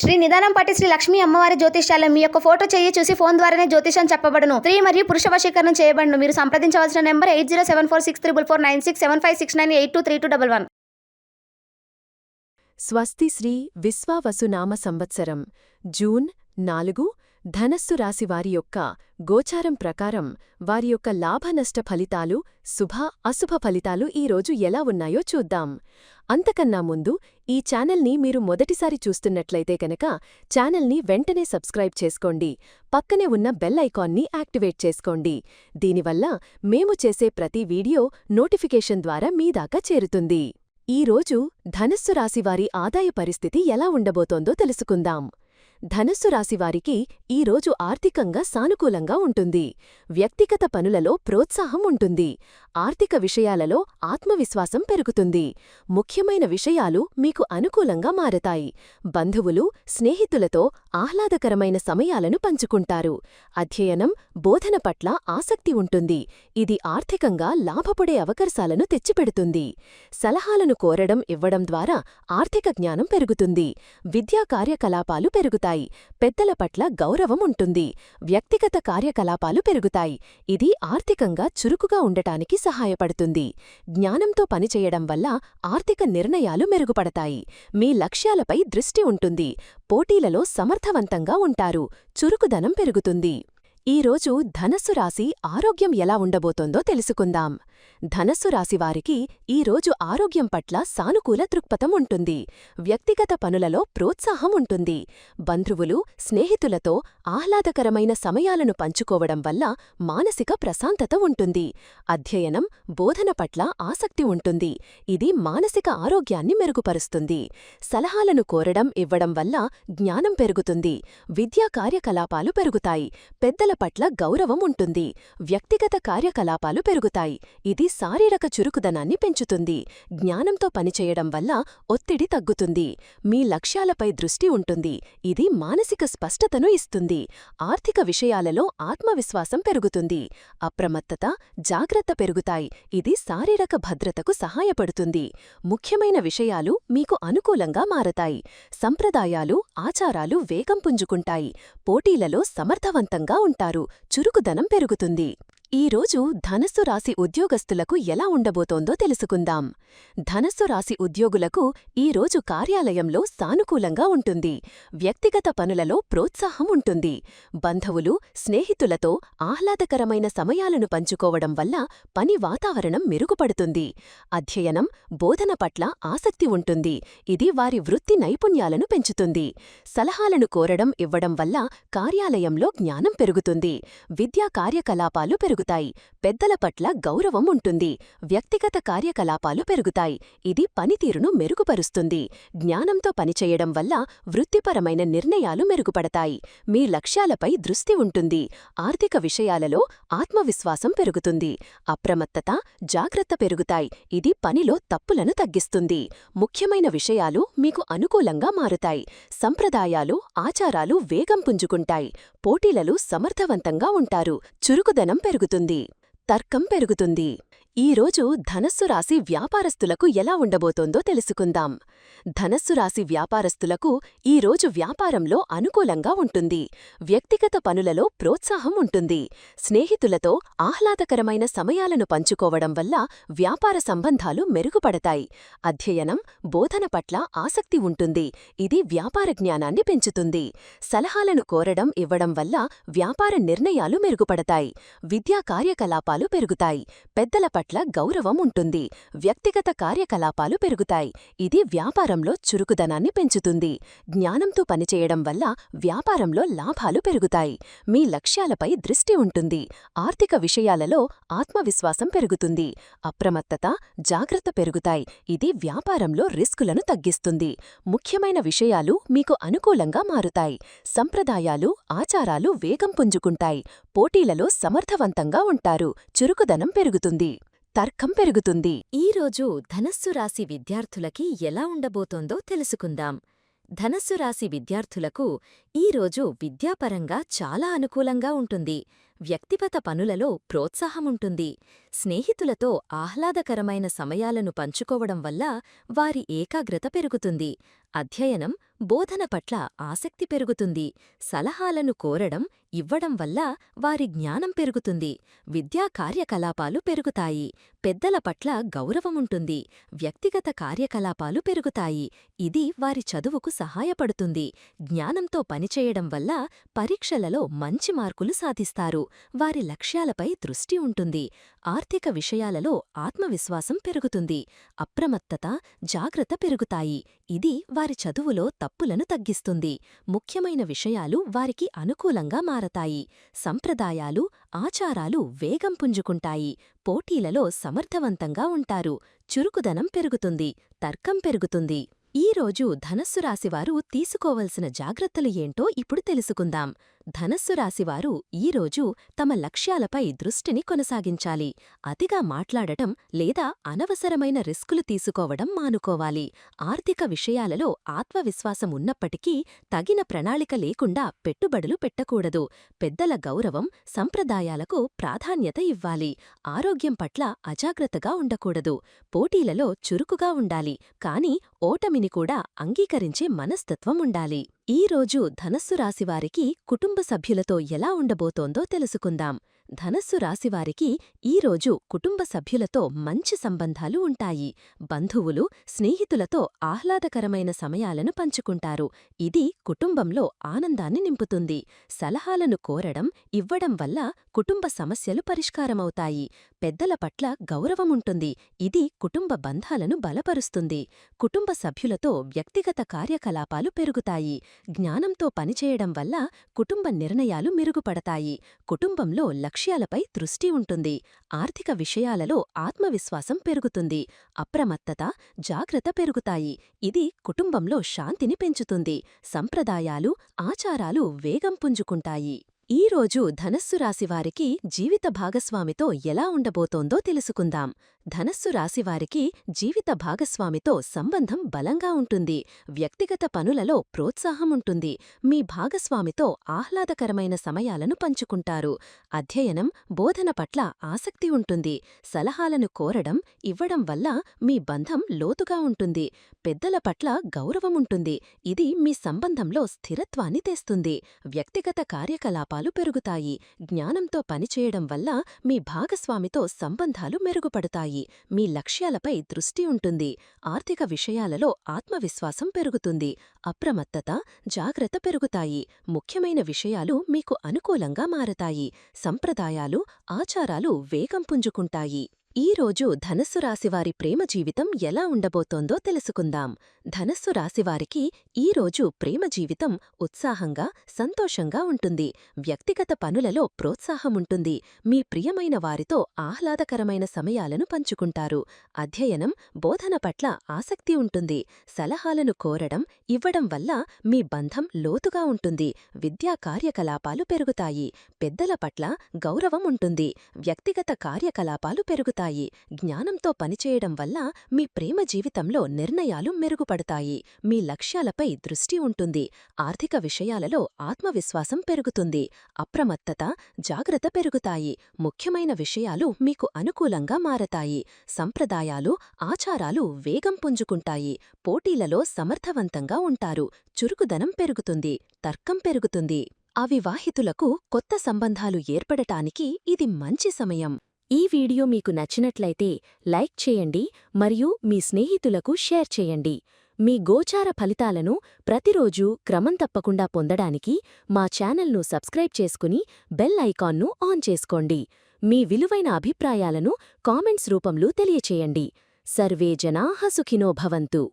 శ్రీ నిదానం పాటి శ్రీ లక్ష్మీ అమ్మవారి జ్యోతిష్యాలయం. మీ యొక్క ఫోటో చేయి చూసి ఫోన్ ద్వారానే జ్యోతిషం చెప్పబడును. స్త్రీ మరియు పురుష వశీకరణం చేయబడును. మీరు సంప్రదించవలసిన నెంబర్ 8074644968232211. స్వస్తి శ్రీ విశ్వావసునామ సంవత్సరం జూన్ 4 ధనస్సు రాశివారి యొక్క గోచారం ప్రకారం వారి యొక్క లాభనష్ట ఫలితాలు, శుభ అశుభ ఫలితాలు ఈరోజు ఎలా ఉన్నాయో చూద్దాం. అంతకన్నా ముందు ఈ ఛానల్ని మీరు మొదటిసారి చూస్తున్నట్లయితే కనుక ఛానల్ని వెంటనే సబ్స్క్రైబ్ చేసుకోండి. పక్కనే ఉన్న బెల్ ఐకాన్ని యాక్టివేట్ చేసుకోండి. దీనివల్ల మేము చేసే ప్రతి వీడియో నోటిఫికేషన్ ద్వారా మీ దాకా చేరుతుంది. ఈరోజు ధనస్సు రాశివారి ఆదాయ పరిస్థితి ఎలా ఉండబోతోందో తెలుసుకుందాం. ధనస్సు రాశివారికి ఈరోజు ఆర్థికంగా సానుకూలంగా ఉంటుంది. వ్యక్తిగత పనులలో ప్రోత్సాహం ఉంటుంది. ఆర్థిక విషయాలలో ఆత్మవిశ్వాసం పెరుగుతుంది. ముఖ్యమైన విషయాలు మీకు అనుకూలంగా మారతాయి. బంధువులు, స్నేహితులతో ఆహ్లాదకరమైన సమయాలను పంచుకుంటారు. అధ్యయనం, బోధన పట్ల ఆసక్తి ఉంటుంది. ఇది ఆర్థికంగా లాభపడే అవకాశాలను తెచ్చిపెడుతుంది. సలహాలను కోరడం ఇవ్వడం ద్వారా ఆర్థిక జ్ఞానం పెరుగుతుంది. విద్యా కార్యకలాపాలు పెరుగుతాయి. పెద్దల పట్ల గౌరవం ఉంటుంది. వ్యక్తిగత కార్యకలాపాలు పెరుగుతాయి. ఇది ఆర్థికంగా చురుకుగా ఉండటానికి సహాయపడుతుంది. జ్ఞానంతో పనిచేయడం వల్ల ఆర్థిక నిర్ణయాలు మెరుగుపడతాయి. మీ లక్ష్యాలపై దృష్టి ఉంటుంది. పోటీలలో సమర్థవంతంగా ఉంటారు. చురుకుదనం పెరుగుతుంది. ఈరోజు ధనస్సు రాశి ఆరోగ్యం ఎలా ఉండబోతోందో తెలుసుకుందాం. ధనస్సు రాశివారికి ఈరోజు ఆరోగ్యం పట్ల సానుకూల దృక్పథం ఉంటుంది. వ్యక్తిగత పనులలో ప్రోత్సాహం ఉంటుంది. బంధువులు, స్నేహితులతో ఆహ్లాదకరమైన సమయాలను పంచుకోవడం వల్ల మానసిక ప్రశాంతత ఉంటుంది. అధ్యయనం, బోధన పట్ల ఆసక్తి ఉంటుంది. ఇది మానసిక ఆరోగ్యాన్ని మెరుగుపరుస్తుంది. సలహాలను కోరడం ఇవ్వడం వల్ల జ్ఞానం పెరుగుతుంది. విద్యా కార్యకలాపాలు పెరుగుతాయి. పెద్దల పట్ల గౌరవం ఉంటుంది. వ్యక్తిగత కార్యకలాపాలు పెరుగుతాయి. ఇది శారీరక చురుకుదనాన్ని పెంచుతుంది. జ్ఞానంతో పనిచేయడం వల్ల ఒత్తిడి తగ్గుతుంది. మీ లక్ష్యాలపై దృష్టి ఉంటుంది. ఇది మానసిక స్పష్టతను ఇస్తుంది. ఆర్థిక విషయాలలో ఆత్మవిశ్వాసం పెరుగుతుంది. అప్రమత్తత, జాగ్రత్త పెరుగుతాయి. ఇది శారీరక భద్రతకు సహాయపడుతుంది. ముఖ్యమైన విషయాలు మీకు అనుకూలంగా మారతాయి. సంప్రదాయాలు, ఆచారాలు వేగం పుంజుకుంటాయి. పోటీలలో సమర్థవంతంగా ఉంటారు. చురుకుదనం పెరుగుతుంది. ఈరోజు ధనస్సు రాశి ఉద్యోగస్తులకు ఎలా ఉండబోతోందో తెలుసుకుందాం. ధనస్సు రాశి ఉద్యోగులకు ఈరోజు కార్యాలయంలో సానుకూలంగా ఉంటుంది. వ్యక్తిగత పనులలో ప్రోత్సాహం ఉంటుంది. బంధువులు, స్నేహితులతో ఆహ్లాదకరమైన సమయాలను పంచుకోవడం వల్ల పని వాతావరణం మెరుగుపడుతుంది. అధ్యయనం, బోధన పట్ల ఆసక్తి ఉంటుంది. ఇది వారి వృత్తి నైపుణ్యాలను పెంచుతుంది. సలహాలను కోరడం ఇవ్వడం వల్ల కార్యాలయంలో జ్ఞానం పెరుగుతుంది. విద్యా కార్యకలాపాలు పెరుగుతాయి. పెద్దల పట్ల గౌరవం ఉంటుంది. వ్యక్తిగత కార్యకలాపాలు పెరుగుతాయి. ఇది పనితీరును మెరుగుపరుస్తుంది. జ్ఞానంతో పనిచేయడం వల్ల వృత్తిపరమైన నిర్ణయాలు మెరుగుపడతాయి. మీ లక్ష్యాలపై దృష్టి ఉంటుంది. ఆర్థిక విషయాలలో ఆత్మవిశ్వాసం పెరుగుతుంది. అప్రమత్తత, జాగ్రత్త పెరుగుతాయి. ఇది పనిలో తప్పులను తగ్గిస్తుంది. ముఖ్యమైన విషయాలు మీకు అనుకూలంగా మారుతాయి. సంప్రదాయాలు, ఆచారాలు వేగం పుంజుకుంటాయి. పోటీలలో సమర్థవంతంగా ఉంటారు. చురుకుదనం పెరుగుతుంది. తర్కం పెరుగుతుంది. ఈరోజు ధనస్సు రాశి వ్యాపారస్తులకు ఎలా ఉండబోతోందో తెలుసుకుందాం. ధనస్సు రాశి వ్యాపారస్తులకు ఈరోజు వ్యాపారంలో అనుకూలంగా ఉంటుంది. వ్యక్తిగత పనులలో ప్రోత్సాహం ఉంటుంది. స్నేహితులతో ఆహ్లాదకరమైన సమయాలను పంచుకోవడం వల్ల వ్యాపార సంబంధాలు మెరుగుపడతాయి. అధ్యయనం, బోధన పట్ల ఆసక్తి ఉంటుంది. ఇది వ్యాపార జ్ఞానాన్ని పెంచుతుంది. సలహాలను కోరడం ఇవ్వడం వల్ల వ్యాపార నిర్ణయాలు మెరుగుపడతాయి. విద్యా కార్యకలాపాలు పెరుగుతాయి. పెద్దల పట్ల గౌరవం ఉంటుంది. వ్యక్తిగత కార్యకలాపాలు పెరుగుతాయి. ఇది వ్యాపారంలో చురుకుదనాన్ని పెంచుతుంది. జ్ఞానంతో పనిచేయడం వల్ల వ్యాపారంలో లాభాలు పెరుగుతాయి. మీ లక్ష్యాలపై దృష్టి ఉంటుంది. ఆర్థిక విషయాలలో ఆత్మవిశ్వాసం పెరుగుతుంది. అప్రమత్తత, జాగ్రత్త పెరుగుతాయి. ఇది వ్యాపారంలో రిస్కులను తగ్గిస్తుంది. ముఖ్యమైన విషయాలు మీకు అనుకూలంగా మారుతాయి. సంప్రదాయాలు, ఆచారాలు వేగం పుంజుకుంటాయి. పోటీలలో సమర్థవంతంగా ఉంటారు. చురుకుదనం పెరుగుతుంది. తర్కం పెరుగుతుంది. ఈరోజు ధనస్సు రాశి విద్యార్థులకి ఎలా ఉండబోతోందో తెలుసుకుందాం. ధనస్సు రాశి విద్యార్థులకు ఈరోజు విద్యాపరంగా చాలా అనుకూలంగా ఉంటుంది. వ్యక్తిగత పనులలో ప్రోత్సాహముంటుంది. స్నేహితులతో ఆహ్లాదకరమైన సమయాలను పంచుకోవడం వల్ల వారి ఏకాగ్రత పెరుగుతుంది. అధ్యయనం, బోధన పట్ల ఆసక్తి పెరుగుతుంది. సలహాలను కోరడం, ఇవ్వడం వల్ల వారి జ్ఞానం పెరుగుతుంది. విద్యా కార్యకలాపాలు పెరుగుతాయి. పెద్దల పట్ల గౌరవముంటుంది. వ్యక్తిగత కార్యకలాపాలు పెరుగుతాయి. ఇది వారి చదువుకు సహాయపడుతుంది. జ్ఞానంతో పనిచేయడం వల్ల పరీక్షలలో మంచి మార్కులు సాధిస్తారు. వారి లక్ష్యాలపై దృష్టి ఉంటుంది. ఆర్థిక విషయాలలో ఆత్మవిశ్వాసం పెరుగుతుంది. అప్రమత్తత, జాగ్రత్త పెరుగుతాయి. ఇది వారి చదువులో తప్పులను తగ్గిస్తుంది. ముఖ్యమైన విషయాలు వారికి అనుకూలంగా మారతాయి. సంప్రదాయాలు, ఆచారాలు వేగం పుంజుకుంటాయి. పోటీలలో సమర్థవంతంగా ఉంటారు. చురుకుదనం పెరుగుతుంది. తర్కం పెరుగుతుంది. ఈరోజు ధనస్సు రాశివారు తీసుకోవలసిన జాగ్రత్తలు ఏంటో ఇప్పుడు తెలుసుకుందాం. ధనస్సు రాశివారు ఈరోజు తమ లక్ష్యాలపై దృష్టిని కొనసాగించాలి. అతిగా మాట్లాడటం లేదా అనవసరమైన రిస్కులు తీసుకోవడం మానుకోవాలి. ఆర్థిక విషయాలలో ఆత్మవిశ్వాసం ఉన్నప్పటికీ తగిన ప్రణాళిక లేకుండా పెట్టుబడులు పెట్టకూడదు. పెద్దల గౌరవం, సంప్రదాయాలకు ప్రాధాన్యత ఇవ్వాలి. ఆరోగ్యం పట్ల అజాగ్రత్తగా ఉండకూడదు. పోటీలలో చురుకుగా ఉండాలి, కాని ఓటమిని కూడా అంగీకరించే మనస్తత్వం ఉండాలి. ఈరోజు ధనస్సు రాశివారికి కుటుంబ సభ్యులతో ఎలా ఉండబోతోందో తెలుసుకుందాం. ధనస్సు రాశివారికి ఈరోజు కుటుంబ సభ్యులతో మంచి సంబంధాలు ఉంటాయి. బంధువులు, స్నేహితులతో ఆహ్లాదకరమైన సమయాలను పంచుకుంటారు. ఇది కుటుంబంలో ఆనందాన్ని నింపుతుంది. సలహాలను కోరడం, ఇవ్వడం వల్ల కుటుంబ సమస్యలు పరిష్కారమవుతాయి. పెద్దల పట్ల గౌరవముంటుంది. ఇది కుటుంబ బంధాలను బలపరుస్తుంది. కుటుంబ సభ్యులతో వ్యక్తిగత కార్యకలాపాలు పెరుగుతాయి. జ్ఞానంతో పనిచేయడం వల్ల కుటుంబ నిర్ణయాలు మెరుగుపడతాయి. కుటుంబంలో లక్ష్యాలపై దృష్టి ఉంటుంది. ఆర్థిక విషయాలలో ఆత్మవిశ్వాసం పెరుగుతుంది. అప్రమత్తత, జాగ్రత్త పెరుగుతాయి. ఇది కుటుంబంలో శాంతిని పెంచుతుంది. సంప్రదాయాలు, ఆచారాలు వేగం పుంజుకుంటాయి. ఈరోజు ధనస్సు రాశివారికి జీవిత భాగస్వామితో ఎలా ఉండబోతోందో తెలుసుకుందాం. ధనస్సు రాశివారికి జీవిత భాగస్వామితో సంబంధం బలంగా ఉంటుంది. వ్యక్తిగత పనులలో ప్రోత్సాహముంటుంది. మీ భాగస్వామితో ఆహ్లాదకరమైన సమయాలను పంచుకుంటారు. అధ్యయనం, బోధన పట్ల ఆసక్తి ఉంటుంది. సలహాలను కోరడం, ఇవ్వడం వల్ల మీ బంధం లోతుగా ఉంటుంది. పెద్దల పట్ల గౌరవముంటుంది. ఇది మీ సంబంధంలో స్థిరత్వాన్ని తెస్తుంది. వ్యక్తిగత కార్యకలాపాలు పెరుగుతాయి. జ్ఞానంతో పనిచేయడం వల్ల మీ భాగస్వామితో సంబంధాలు మెరుగుపడతాయి. మీ లక్ష్యాలపై దృష్టి ఉంటుంది. ఆర్థిక విషయాలలో ఆత్మవిశ్వాసం పెరుగుతుంది. అప్రమత్తత, జాగ్రత్త పెరుగుతాయి. ముఖ్యమైన విషయాలు మీకు అనుకూలంగా మారతాయి. సంప్రదాయాలు, ఆచారాలు వేగం పుంజుకుంటాయి. ఈరోజు ధనస్సు రాశివారి ప్రేమ జీవితం ఎలా ఉండబోతోందో తెలుసుకుందాం. ధనస్సు రాశివారికి ఈరోజు ప్రేమ జీవితం ఉత్సాహంగా, సంతోషంగా ఉంటుంది. వ్యక్తిగత పనులలో ప్రోత్సాహముంటుంది. మీ ప్రియమైన వారితో ఆహ్లాదకరమైన సమయాలను పంచుకుంటారు. అధ్యయనం, బోధన పట్ల ఆసక్తి ఉంటుంది. సలహాలను కోరడం, ఇవ్వడం వల్ల మీ బంధం లోతుగా ఉంటుంది. విద్యా కార్యకలాపాలు పెరుగుతాయి. పెద్దల పట్ల గౌరవం ఉంటుంది. వ్యక్తిగత కార్యకలాపాలు పెరుగుతాయి. జ్ఞానంతో పనిచేయడం వల్ల మీ ప్రేమ జీవితంలో నిర్ణయాలు మెరుగుపడతాయి. మీ లక్ష్యాలపై దృష్టి ఉంటుంది. ఆర్థిక విషయాలలో ఆత్మవిశ్వాసం పెరుగుతుంది. అప్రమత్తత, జాగ్రత్త పెరుగుతాయి. ముఖ్యమైన విషయాలు మీకు అనుకూలంగా మారతాయి. సంప్రదాయాలు, ఆచారాలు వేగం పుంజుకుంటాయి. పోటీలలో సమర్థవంతంగా ఉంటారు. చురుకుదనం పెరుగుతుంది. తర్కం పెరుగుతుంది. అవివాహితులకు కొత్త సంబంధాలు ఏర్పడటానికి ఇది మంచి సమయం. ఈ వీడియో మీకు నచ్చినట్లయితే లైక్ చేయండి మరియు మీ స్నేహితులకు షేర్ చేయండి. మీ గోచార ఫలితాలను ప్రతిరోజూ క్రమం తప్పకుండా పొందడానికి మా ఛానల్ను సబ్స్క్రైబ్ చేసుకుని బెల్ ఐకాన్ను ఆన్ చేసుకోండి. మీ విలువైన అభిప్రాయాలను కామెంట్స్ రూపంలో తెలియచేయండి. సర్వే జనాః సుఖినో భవంతు.